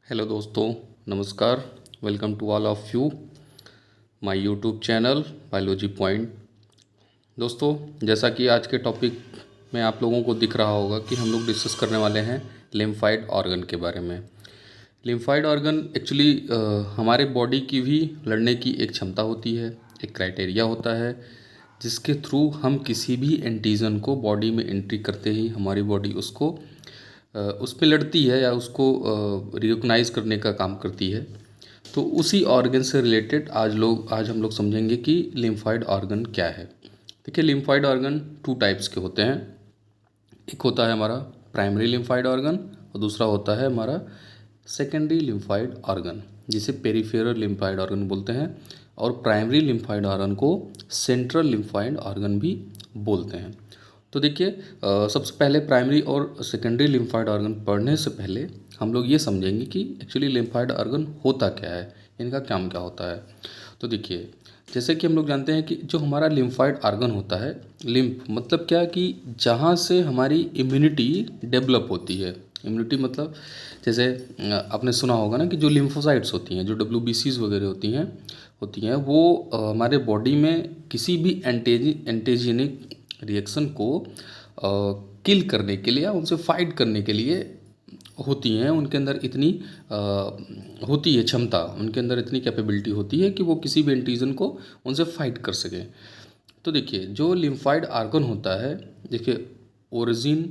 Hello दोस्तों, नमस्कार। Welcome to all of you my YouTube channel biology point. दोस्तों, जैसा कि आज के टॉपिक में आप लोगों को दिख रहा होगा कि हम लोग डिस्कस करने वाले हैं लिम्फाइड ऑर्गन के बारे में। लिम्फाइड ऑर्गन एक्चुअली हमारे बॉडी की भी लड़ने की एक क्षमता होती है, एक क्राइटेरिया होता है जिसके थ्रू हम किसी भी एंटीजन को बॉडी में एंट्री करते ही हमारी बॉडी उसको उस पे लड़ती है या उसको रिकॉग्नाइज करने का काम करती है। तो उसी ऑर्गन से रिलेटेड आज हम लोग समझेंगे कि लिम्फाइड ऑर्गन क्या है। देखिए, लिम्फाइड ऑर्गन टू टाइप्स के होते हैं। एक होता है हमारा प्राइमरी लिम्फाइड ऑर्गन और दूसरा होता है हमारा सेकेंडरी लिम्फाइड ऑर्गन, जिसे पेरिफेरल लिम्फाइड ऑर्गन बोलते हैं। और प्राइमरी लिम्फाइड ऑर्गन को सेंट्रल लिम्फाइड ऑर्गन भी बोलते हैं। तो देखिए, सबसे पहले प्राइमरी और सेकेंडरी लिम्फाइड ऑर्गन पढ़ने से पहले हम लोग ये समझेंगे कि एक्चुअली लिम्फाइड ऑर्गन होता क्या है, इनका काम क्या होता है। तो देखिए, जैसे कि हम लोग जानते हैं कि जो हमारा लिम्फाइड ऑर्गन होता है, लिम्फ मतलब क्या कि जहाँ से हमारी इम्यूनिटी डेवलप होती है। इम्यूनिटी मतलब जैसे आपने सुना होगा ना कि जो लिम्फोसाइट्स होती हैं, जो डब्ल्यूबीसीज वगैरह होती हैं वो हमारे बॉडी में किसी भी एंटीजेनिक रिएक्शन को किल करने के लिए या उनसे फाइट करने के लिए होती हैं। उनके अंदर इतनी होती है क्षमता, उनके अंदर इतनी कैपेबिलिटी होती है कि वो किसी भी एंटीजन को उनसे फाइट कर सकें। तो देखिए, जो लिम्फाइड ऑर्गन होता है, देखिए, origin,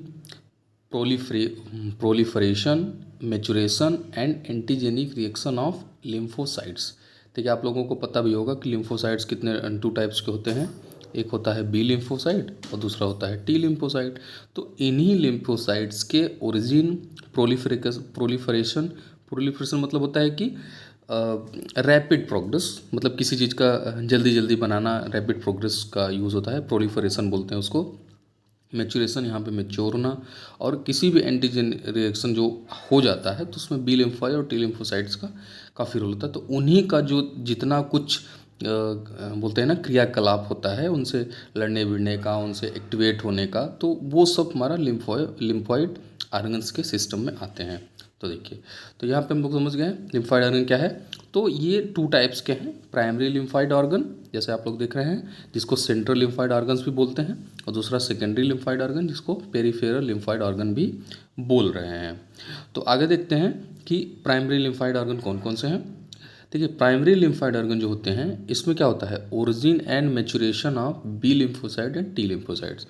proliferation, maturation and antigenic reaction of lymphocytes. देखिए, आप लोगों को पता भी होगा कि लिम्फोसाइट्स कितने टू टाइप्स के होते हैं। एक होता है बी लिम्फोसाइट और दूसरा होता है टी लिम्फोसाइट। तो इन्हीं लिम्फोसाइट्स के ओरिजिन, प्रोलिफरेशन प्रोलिफरेशन मतलब होता है कि रैपिड प्रोग्रेस, मतलब किसी चीज़ का जल्दी जल्दी बनाना, रैपिड प्रोग्रेस का यूज़ होता है, प्रोलिफरेशन बोलते हैं उसको। मैचुरेशन, यहाँ पे मैच्योर होना। और किसी भी एंटीजन रिएक्शन जो हो जाता है तो उसमें बी लिम्फोसाइट और टी लिम्फोसाइट्स का काफ़ी रोल होता है। तो उन्हीं का जो जितना कुछ बोलते हैं ना क्रियाकलाप होता है, उनसे लड़ने भिड़ने का, उनसे एक्टिवेट होने का, तो वो सब हमारा लिम्फॉइड ऑर्गन्स के सिस्टम में आते हैं। तो देखिए, तो यहाँ पे हम लोग समझ गए लिम्फाइड ऑर्गन क्या है। तो ये टू टाइप्स के हैं, प्राइमरी लिम्फाइड ऑर्गन जैसे आप लोग देख रहे हैं, जिसको सेंट्रल लिम्फाइड ऑर्गन्स भी बोलते हैं, और दूसरा सेकेंडरी लिम्फाइड ऑर्गन जिसको पेरिफेरल लिम्फाइड ऑर्गन भी बोल रहे हैं। तो आगे देखते हैं कि प्राइमरी लिम्फाइड ऑर्गन कौन कौन से हैं। देखिए, प्राइमरी लिम्फाइड ऑर्गन जो होते हैं, इसमें क्या होता है, origin and maturation of B lymphocyte and T lymphocytes.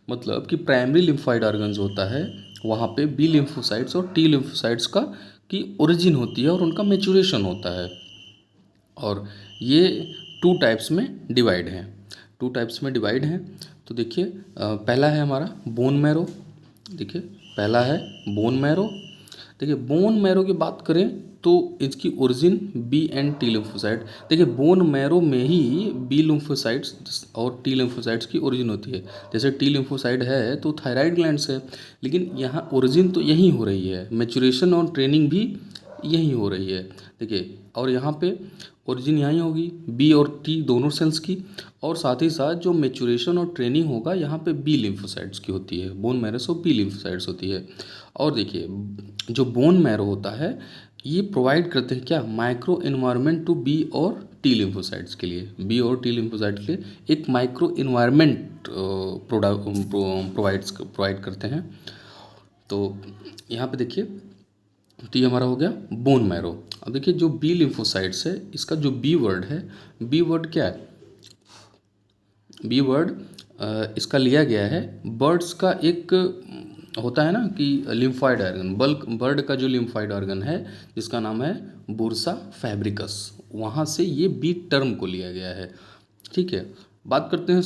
मतलब कि प्राइमरी लिम्फाइड ऑर्गन जो होता है, वहाँ पे बी लिम्फोसाइट्स और टी लिम्फोसाइट्स का की ओरिजिन होती है और उनका मैचुरेशन होता है। और ये टू टाइप्स में डिवाइड हैं, तो देखिए, पहला है हमारा बोन मैरो। देखिए, पहला है बोन मैरो। देखिए, बोन मैरो की बात करें तो इसकी origin B and T lymphocyte. देखिए, बोन मैरो में ही बी लिम्फोसाइट्स और टी लिम्फोसाइट्स की ओरिजिन होती है। जैसे टी लिम्फोसाइट है तो थायराइड ग्लैंड से, लेकिन यहाँ ओरिजिन तो यहीं हो रही है, मैचुरेशन और ट्रेनिंग भी यहीं हो रही है। देखिए, और यहाँ पे ओरिजिन यहीं होगी बी और टी दोनों सेल्स की, और साथ ही साथ जो मैचुरेशन और ट्रेनिंग होगा यहाँ पे बी लिम्फोसाइट्स की होती है, बोन मैरो से बी लिम्फोसाइट्स होती है। और देखिए, जो बोन मैरो होता है, ये प्रोवाइड करते हैं क्या, माइक्रो इन्वायरमेंट टू बी और टी लिम्फोसाइट्स के लिए, बी और टी लिम्फोसाइट्स के लिए एक माइक्रो इन्वायरमेंट प्रोवाइड करते हैं। तो यहाँ पे देखिए, तो ये हमारा हो गया बोन मैरो। अब देखिए, जो बी लिम्फोसाइट्स है, इसका जो बी वर्ड है, बी वर्ड क्या है, बी वर्ड इसका लिया गया है बर्ड्स का एक होता है ना कि लिम्फाइड ऑर्गन, बल्क बर्ड का जो लिम्फाइड ऑर्गन है जिसका नाम है बुर्सा फैब्रिकस, वहाँ से ये बी टर्म को लिया गया है। ठीक है, बात करते हैं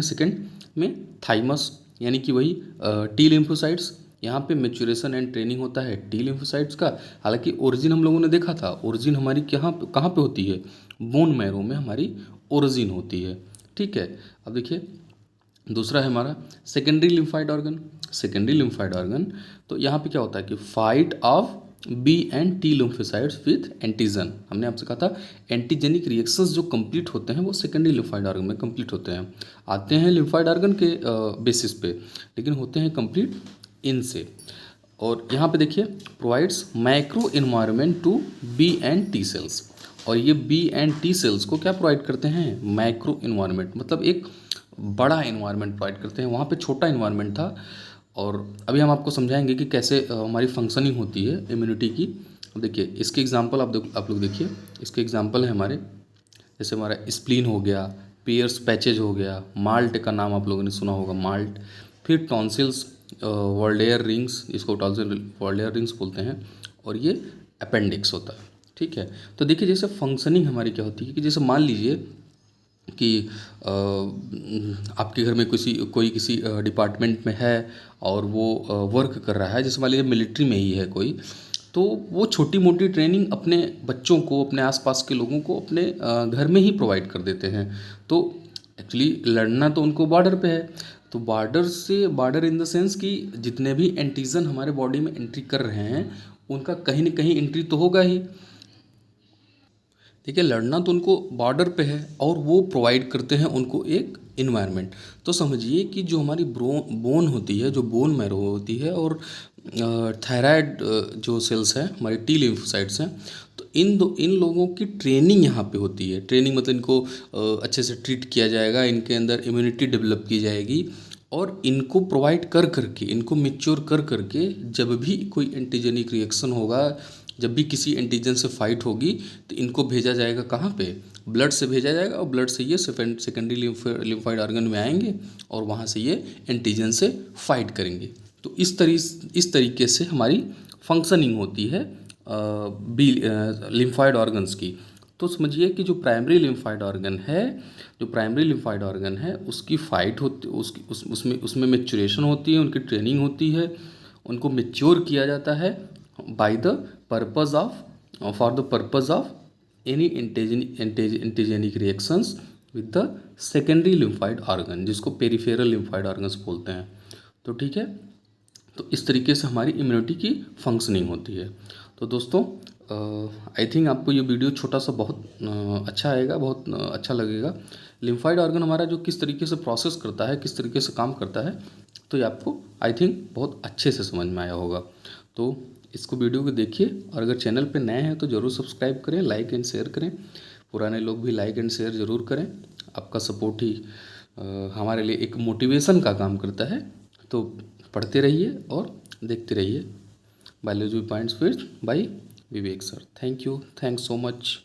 सेकंड में थाइमस, यानी कि वही टी लिम्फोसाइट्स। यहाँ पे मैचुरेशन एंड ट्रेनिंग होता है टी लिम्फोसाइट्स का। हालांकि ओरिजिन हम लोगों ने देखा था, ओरिजिन हमारी कहाँ पे होती है, बोन मैरो में हमारी ओरिजिन होती है। ठीक है, अब देखिए, दूसरा है हमारा सेकेंडरी लिम्फाइड ऑर्गन। तो यहाँ पे क्या होता है कि fight of B and T lymphocytes with antigen. हमने आपसे कहा था एंटीजेनिक रिएक्शंस जो कंप्लीट होते हैं वो सेकेंडरी लिम्फाइड ऑर्गन में कंप्लीट होते हैं, आते हैं लिम्फाइड ऑर्गन के बेसिस पे, लेकिन होते हैं कंप्लीट इनसे। और यहाँ पे देखिए provides micro environment to B and T cells. और ये बी एंड टी सेल्स को क्या प्रोवाइड करते हैं? माइक्रो इन्वायरमेंट, मतलब एक बड़ा इन्वायरमेंट प्रोवाइड करते हैं। वहाँ पे छोटा इन्वायरमेंट था और अभी हम आपको समझाएंगे कि कैसे हमारी फंक्शनिंग होती है इम्यूनिटी की। देखिए इसके एग्जांपल आप लोग देखिए, इसके एग्जांपल है हमारे, जैसे हमारा स्प्लीन हो गया, पियर्स पैचेज हो गया, माल्ट का नाम आप लोगों ने सुना होगा, माल्ट। फिर टॉन्सिल्स, वॉल्डेयर रिंग्स, इसको टॉन्सिल वॉल्डेयर रिंग्स बोलते हैं, और ये अपेंडिक्स होता है। ठीक है, तो देखिए जैसे फंक्शनिंग हमारी क्या होती है कि जैसे मान लीजिए कि आपके घर में कोई किसी डिपार्टमेंट में है और वो वर्क कर रहा है, जैसे मान लीजिए मिलिट्री में ही है कोई, तो वो छोटी मोटी ट्रेनिंग अपने बच्चों को, अपने आसपास के लोगों को अपने घर में ही प्रोवाइड कर देते हैं। तो एक्चुअली लड़ना तो उनको बॉर्डर पे है, तो बॉर्डर इन द सेंस कि जितने भी एंटीजन हमारे बॉडी में एंट्री कर रहे हैं उनका कहीं ना कहीं एंट्री तो होगा ही। देखिए लड़ना तो उनको बॉर्डर पे है और वो प्रोवाइड करते हैं उनको एक इन्वायरमेंट। तो समझिए कि जो हमारी बोन होती है, जो बोन मैरो होती है, और थायराइड जो सेल्स हैं हमारी टी लिम्फोसाइट्स हैं, तो इन लोगों की ट्रेनिंग यहाँ पे होती है। ट्रेनिंग मतलब इनको अच्छे से ट्रीट किया जाएगा, इनके अंदर इम्यूनिटी डेवलप की जाएगी, और इनको प्रोवाइड कर करके, इनको मेच्योर कर करके जब भी कोई एंटीजेनिक रिएक्शन होगा, जब भी किसी एंटीजन से फाइट होगी, तो इनको भेजा जाएगा कहाँ पे? ब्लड से भेजा जाएगा, और ब्लड से ये सेकेंडरी लिम्फाइड ऑर्गन में आएंगे और वहाँ से ये एंटीजन से फाइट करेंगे। तो इस तरीके से हमारी फंक्शनिंग होती है बी लिम्फाइड ऑर्गन्स की। तो समझिए कि जो प्राइमरी लिम्फाइड ऑर्गन है उसकी फाइट होती, उसमें मेच्योरेशन होती है, उनकी ट्रेनिंग होती है, उनको मेच्योर किया जाता है by the purpose of for the purpose of any antigenic reactions with the secondary lymphoid organ, जिसको पेरिफेरल लिम्फाइड ऑर्गन्स बोलते हैं। तो ठीक है, तो इस तरीके से हमारी इम्यूनिटी की फंक्शनिंग होती है। तो दोस्तों आई थिंक आपको ये वीडियो छोटा सा बहुत अच्छा आएगा, बहुत अच्छा लगेगा। लिम्फाइड ऑर्गन हमारा जो किस तरीके से प्रोसेस करता है, किस तरीके से काम करता है, तो ये आपको आई थिंक बहुत अच्छे से समझ में आया होगा। तो इसको वीडियो को देखिए, और अगर चैनल पे नए हैं तो ज़रूर सब्सक्राइब करें, लाइक एंड शेयर करें। पुराने लोग भी लाइक एंड शेयर ज़रूर करें। आपका सपोर्ट ही हमारे लिए एक मोटिवेशन का काम करता है। तो पढ़ते रहिए और देखते रहिए biology points with by Vivek sir. Thank you, thanks so much.